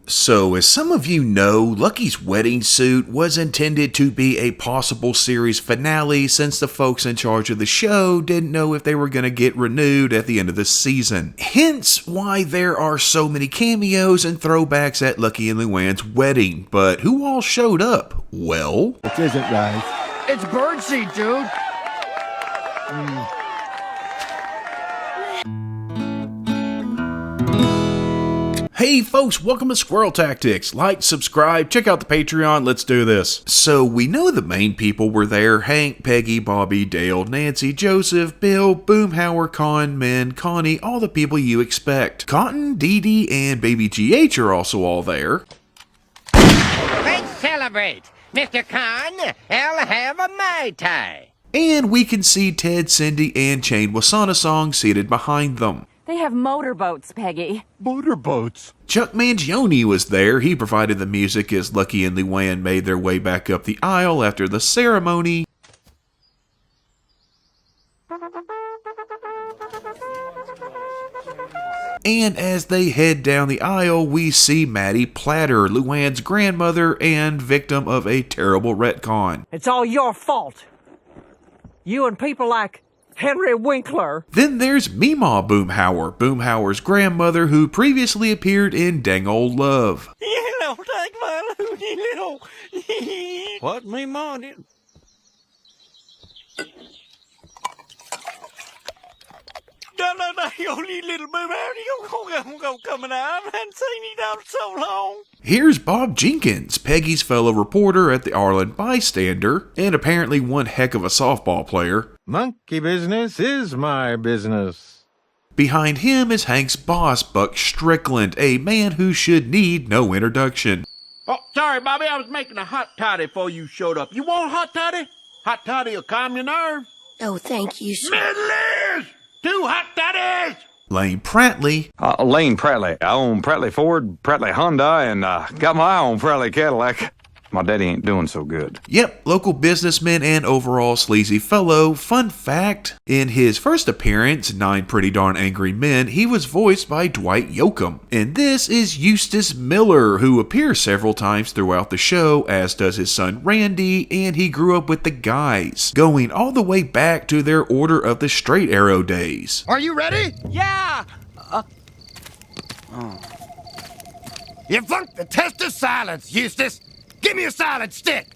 So, as some of you know, Lucky's wedding suit was intended to be a possible series finale since the folks in charge of the show didn't know if they were going to get renewed at the end of the season. Hence why there are so many cameos and throwbacks at Lucky and Luanne's wedding. But who all showed up? Well... It isn't right. It's birdseed, dude! Hey folks, welcome to Squirrel Tactics. Like, subscribe, check out the Patreon, let's do this. So we know the main people were there: Hank, Peggy, Bobby, Dale, Nancy, Joseph, Bill, Boomhauer, Con, Min, Connie, all the people you expect. Cotton, Dee Dee, and Baby GH are also all there. Let's celebrate! Mr. Khan, I'll have a Mai Tai. And we can see Ted, Cindy, and Chain Wasanasong seated behind them. They have motorboats, Peggy. Motorboats? Chuck Mangione was there. He provided the music as Lucky and Luanne made their way back up the aisle after the ceremony. And as they head down the aisle, we see Maddie Platter, Luanne's grandmother and victim of a terrible retcon. It's all your fault. You and people like Henry Winkler. Then there's Meemaw Boomhauer, Boomhauer's grandmother, who previously appeared in Dang Old Love. You don't take my loony little... What, Meemaw did? No, you little Boomhauer, you gonna coming out. I haven't seen you down so long. Here's Bob Jenkins, Peggy's fellow reporter at the Arlen Bystander, and apparently one heck of a softball player. Monkey business is my business. Behind him is Hank's boss, Buck Strickland, a man who should need no introduction. Oh, sorry, Bobby, I was making a hot toddy before you showed up. You want a hot toddy? Hot toddy will calm your nerves. Oh, thank you, sir. Miss Liz! 2 hot toddies! Lane Prattley. Lane Prattley. I own Prattley Ford, Prattley Hyundai, and got my eye on Prattley Cadillac. My daddy ain't doing so good. Yep, local businessman and overall sleazy fellow. Fun fact, in his first appearance, 9 Pretty Darn Angry Men, he was voiced by Dwight Yoakam. And this is Eustace Miller, who appears several times throughout the show, as does his son Randy, and he grew up with the guys, going all the way back to their Order of the Straight Arrow days. Are you ready? Yeah! You flunked the test of silence, Eustace. Give me a silent stick.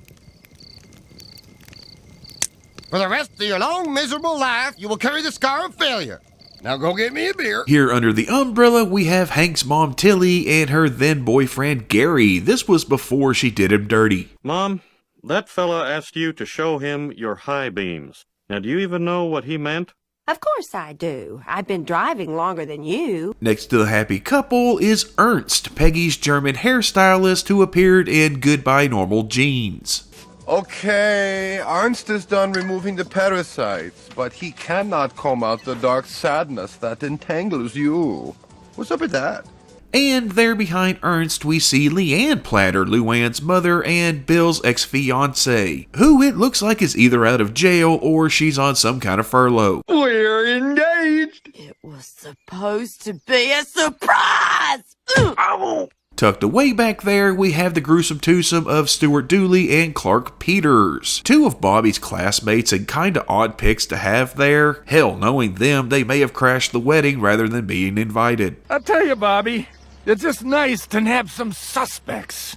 For the rest of your long, miserable life, you will carry the scar of failure. Now go get me a beer. Here under the umbrella, we have Hank's mom Tilly and her then boyfriend Gary. This was before she did him dirty. Mom, that fella asked you to show him your high beams. Now, do you even know what he meant? Of course I do. I've been driving longer than you. Next to the happy couple is Ernst, Peggy's German hairstylist who appeared in Goodbye Normal Jeans. Okay, Ernst is done removing the parasites, but he cannot comb out the dark sadness that entangles you. What's up with that? And there behind Ernst we see Leanne Platter, Luanne's mother and Bill's ex-fiancée, who it looks like is either out of jail or she's on some kind of furlough. We're engaged! It was supposed to be a surprise! Tucked away back there, we have the gruesome twosome of Stuart Dooley and Clark Peters, 2 of Bobby's classmates and kinda odd picks to have there. Hell, knowing them, they may have crashed the wedding rather than being invited. I tell you, Bobby, it's just nice to have some suspects.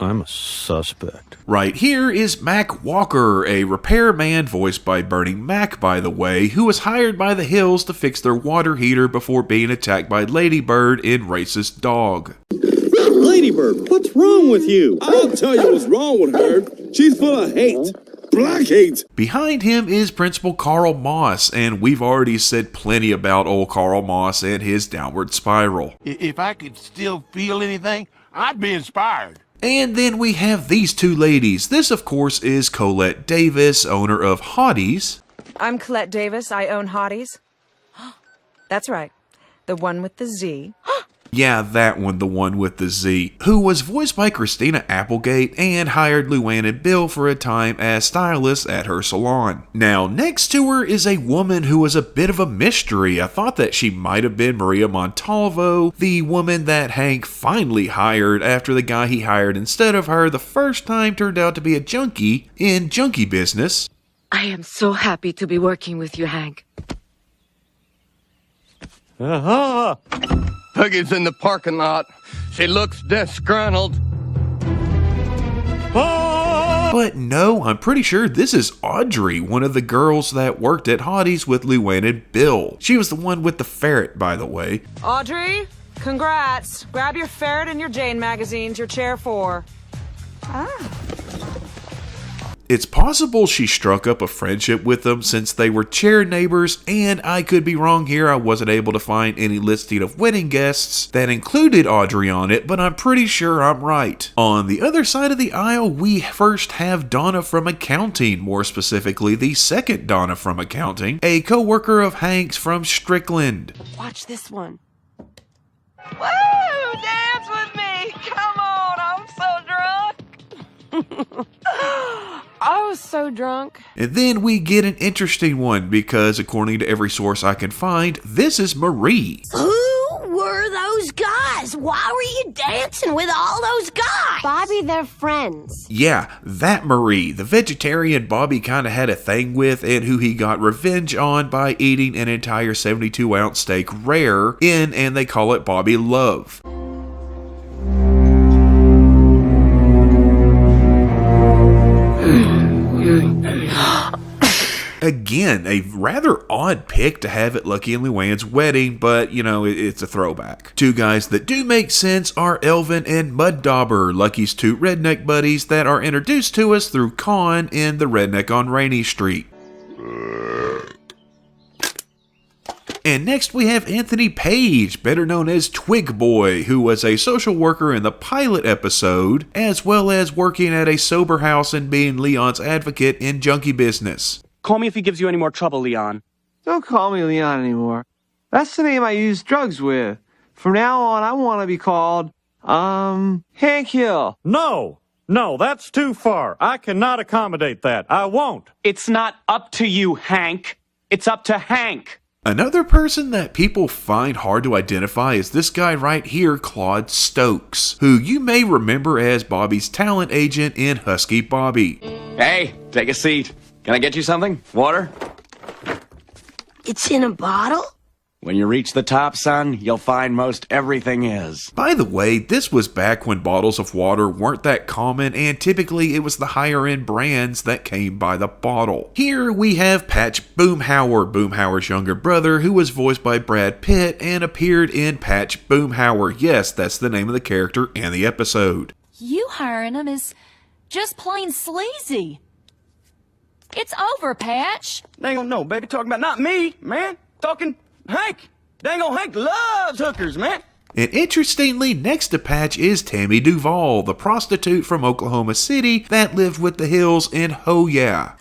I'm a suspect. Right here is Mac Walker, a repairman voiced by Burning Mac, by the way, who was hired by the Hills to fix their water heater before being attacked by Ladybird in Racist Dog. Ladybird, what's wrong with you? I'll tell you what's wrong with her. She's full of hate. Black hate. Behind him is Principal Carl Moss, and we've already said plenty about old Carl Moss and his downward spiral. If I could still feel anything, I'd be inspired. And then we have these 2 ladies. This, of course, is Colette Davis, owner of Hotties. I'm Colette Davis. I own Hotties. That's right. The one with the Z. Yeah, that one, the one with the Z, who was voiced by Christina Applegate and hired Luanne and Bill for a time as stylists at her salon. Now, next to her is a woman who was a bit of a mystery. I thought that she might have been Maria Montalvo, the woman that Hank finally hired after the guy he hired instead of her the first time turned out to be a junkie in junkie business. I am so happy to be working with you, Hank. Peggy's in the parking lot. She looks disgruntled. But no, I'm pretty sure this is Audrey, one of the girls that worked at Hottie's with Luanne and Bill. She was the one with the ferret, by the way. Audrey, congrats. Grab your ferret and your Jane magazines, your chair 4. It's possible she struck up a friendship with them since they were chair neighbors, and I could be wrong here. I wasn't able to find any listing of wedding guests that included Audrey on it, but I'm pretty sure I'm right. On the other side of the aisle, we first have Donna from accounting, more specifically the second Donna from accounting, a co-worker of Hank's from Strickland. Watch this one. Woo! Dance with me! Come on, I'm so drunk. I was so drunk. And then we get an interesting one because, according to every source I can find, this is Marie. Who were those guys? Why were you dancing with all those guys? Bobby, they're friends. Yeah, that Marie, the vegetarian Bobby kind of had a thing with and who he got revenge on by eating an entire 72-ounce steak rare in, and they call it Bobby Love. Again, a rather odd pick to have at Lucky and Luanne's wedding, but, you know, it's a throwback. Two guys that do make sense are Elvin and Mud Dauber, Lucky's two redneck buddies that are introduced to us through Con in The Redneck on Rainy Street. And next we have Anthony Page, better known as Twig Boy, who was a social worker in the pilot episode, as well as working at a sober house and being Leon's advocate in junkie business. Call me if he gives you any more trouble, Leon. Don't call me Leon anymore. That's the name I use drugs with. From now on, I want to be called, Hank Hill. No, that's too far. I cannot accommodate that. I won't. It's not up to you, Hank. It's up to Hank. Another person that people find hard to identify is this guy right here, Claude Stokes, who you may remember as Bobby's talent agent in Husky Bobby. Hey, take a seat. Can I get you something? Water? It's in a bottle? When you reach the top, son, you'll find most everything is. By the way, this was back when bottles of water weren't that common, and typically it was the higher end brands that came by the bottle. Here we have Patch Boomhauer, Boomhauer's younger brother, who was voiced by Brad Pitt and appeared in Patch Boomhauer. Yes, that's the name of the character in the episode. You hiring him is just plain sleazy. It's over, Patch. Dang on, no, baby, talking about not me, man. Talking Hank. Dang on, Hank loves hookers, man. And interestingly, next to Patch is Tammy Duvall, the prostitute from Oklahoma City that lived with the Hills in Ho Yeah.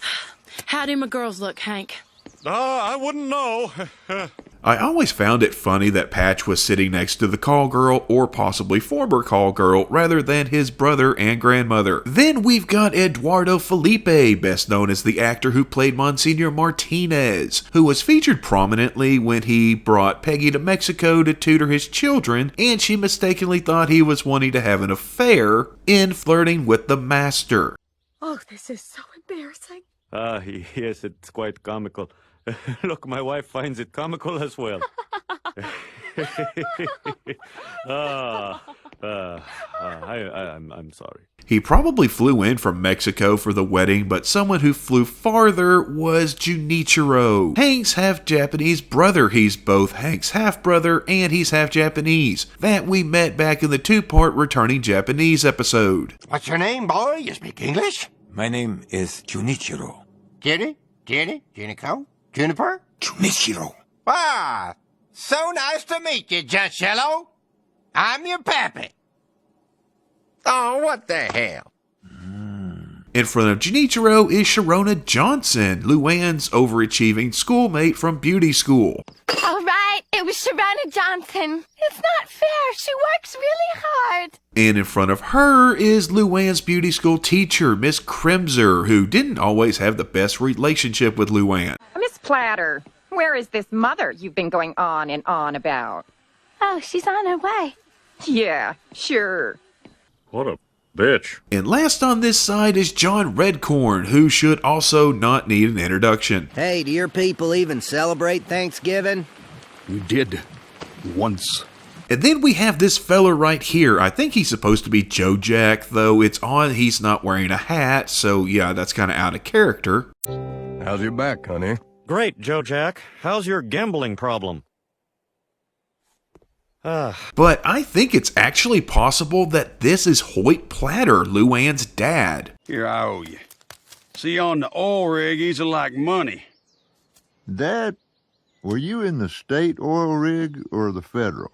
How do my girls look, Hank? I wouldn't know. I always found it funny that Patch was sitting next to the call girl, or possibly former call girl, rather than his brother and grandmother. Then we've got Eduardo Felipe, best known as the actor who played Monsignor Martinez, who was featured prominently when he brought Peggy to Mexico to tutor his children, and she mistakenly thought he was wanting to have an affair in flirting with the master. Oh, this is so embarrassing. Yes, it's quite comical. Look, my wife finds it comical as well. I'm sorry. He probably flew in from Mexico for the wedding, but someone who flew farther was Junichiro, Hank's half-Japanese brother. He's both Hank's half-brother and he's half-Japanese, that we met back in the two-part Returning Japanese episode. What's your name, boy? You speak English? My name is Junichiro. Jenny? Junico? Juniper? Junichiro. Ah, so nice to meet you, Jushello. I'm your pappy. Oh, what the hell? In front of Junichiro is Sharona Johnson, Luanne's overachieving schoolmate from beauty school. All right, It was Shavannah Johnson. It's not fair. She works really hard. And in front of her is Luanne's beauty school teacher, Miss Crimser, who didn't always have the best relationship with Luanne. Miss Platter, where is this mother you've been going on and on about? Oh, she's on her way. Yeah, sure. What a bitch. And last on this side is John Redcorn, who should also not need an introduction. Hey, do your people even celebrate Thanksgiving? We did. Once. And then we have this fella right here. I think he's supposed to be Joe Jack, though it's on he's not wearing a hat, so yeah, that's kind of out of character. How's your back, honey? Great, Joe Jack. How's your gambling problem? But I think it's actually possible that this is Hoyt Platter, Luanne's dad. Here, I owe you. See, on the oil rig, he's like money. Dad, were you in the state oil rig or the federal?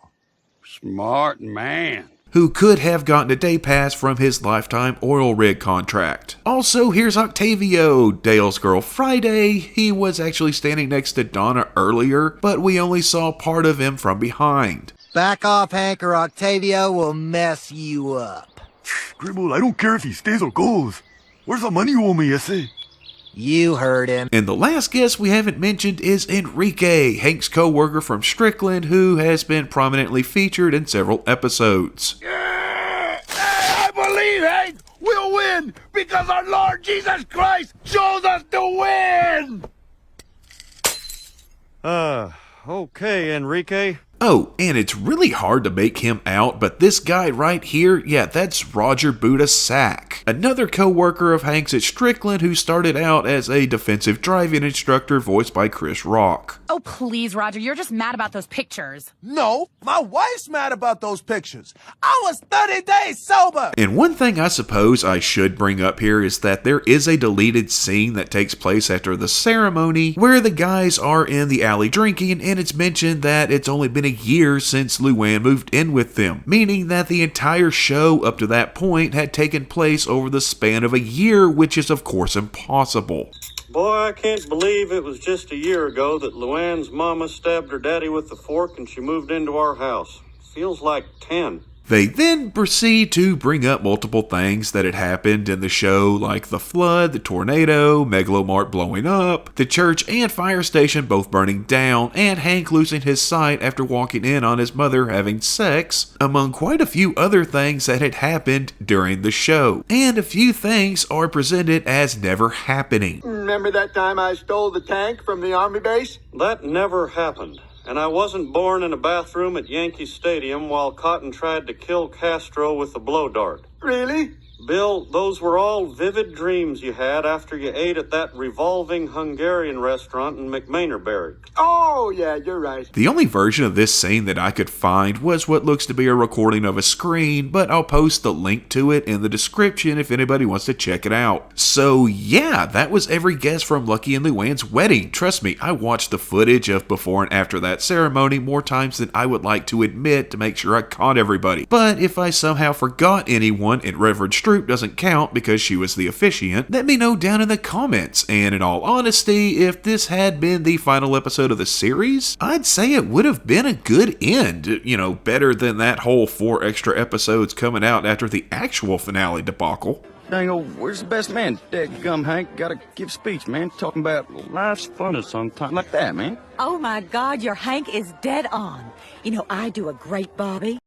Smart man. Who could have gotten a day pass from his lifetime oil rig contract. Also, here's Octavio, Dale's girl Friday. He was actually standing next to Donna earlier, but we only saw part of him from behind. Back off, Hank, or Octavio will mess you up. Gribble, I don't care if he stays or goes. Where's the money you owe me, ese? You heard him. And the last guest we haven't mentioned is Enrique, Hank's co-worker from Strickland, who has been prominently featured in several episodes. I believe, Hank, we'll win because our Lord Jesus Christ chose us to win! Okay, Enrique. Oh, and it's really hard to make him out, but this guy right here, yeah, that's Roger Buddha Sack, another co-worker of Hank's at Strickland who started out as a defensive driving instructor voiced by Chris Rock. Oh, please, Roger, you're just mad about those pictures. No, my wife's mad about those pictures. I was 30 days sober. And one thing I suppose I should bring up here is that there is a deleted scene that takes place after the ceremony where the guys are in the alley drinking, and it's mentioned that it's only been a year since Luanne moved in with them, meaning that the entire show up to that point had taken place over the span of a year, which is of course impossible. Boy, I can't believe it was just a year ago that Luanne's mama stabbed her daddy with a fork and she moved into our house. Feels like 10. They then proceed to bring up multiple things that had happened in the show, like the flood, the tornado, Megalomart blowing up, the church and fire station both burning down, and Hank losing his sight after walking in on his mother having sex, among quite a few other things that had happened during the show. And a few things are presented as never happening. Remember that time I stole the tank from the army base? That never happened. And I wasn't born in a bathroom at Yankee Stadium while Cotton tried to kill Castro with a blow dart. Really? Bill, those were all vivid dreams you had after you ate at that revolving Hungarian restaurant in McManerberry. Oh, yeah, you're right. The only version of this scene that I could find was what looks to be a recording of a screen, but I'll post the link to it in the description if anybody wants to check it out. So yeah, that was every guest from Lucky and Luanne's wedding. Trust me, I watched the footage of before and after that ceremony more times than I would like to admit to make sure I caught everybody. But if I somehow forgot anyone and Reverend Stroop doesn't count because she was the officiant, let me know down in the comments. And in all honesty, if this had been the final episode of the series, I'd say it would have been a good end. You know, better than that whole 4 extra episodes coming out after the actual finale debacle. Dango, where's the best man? Dadgum, Hank, gotta give speech, man. Talking about life's fun or something like that, man. Oh my God, your Hank is dead on. You know, I do a great Bobby.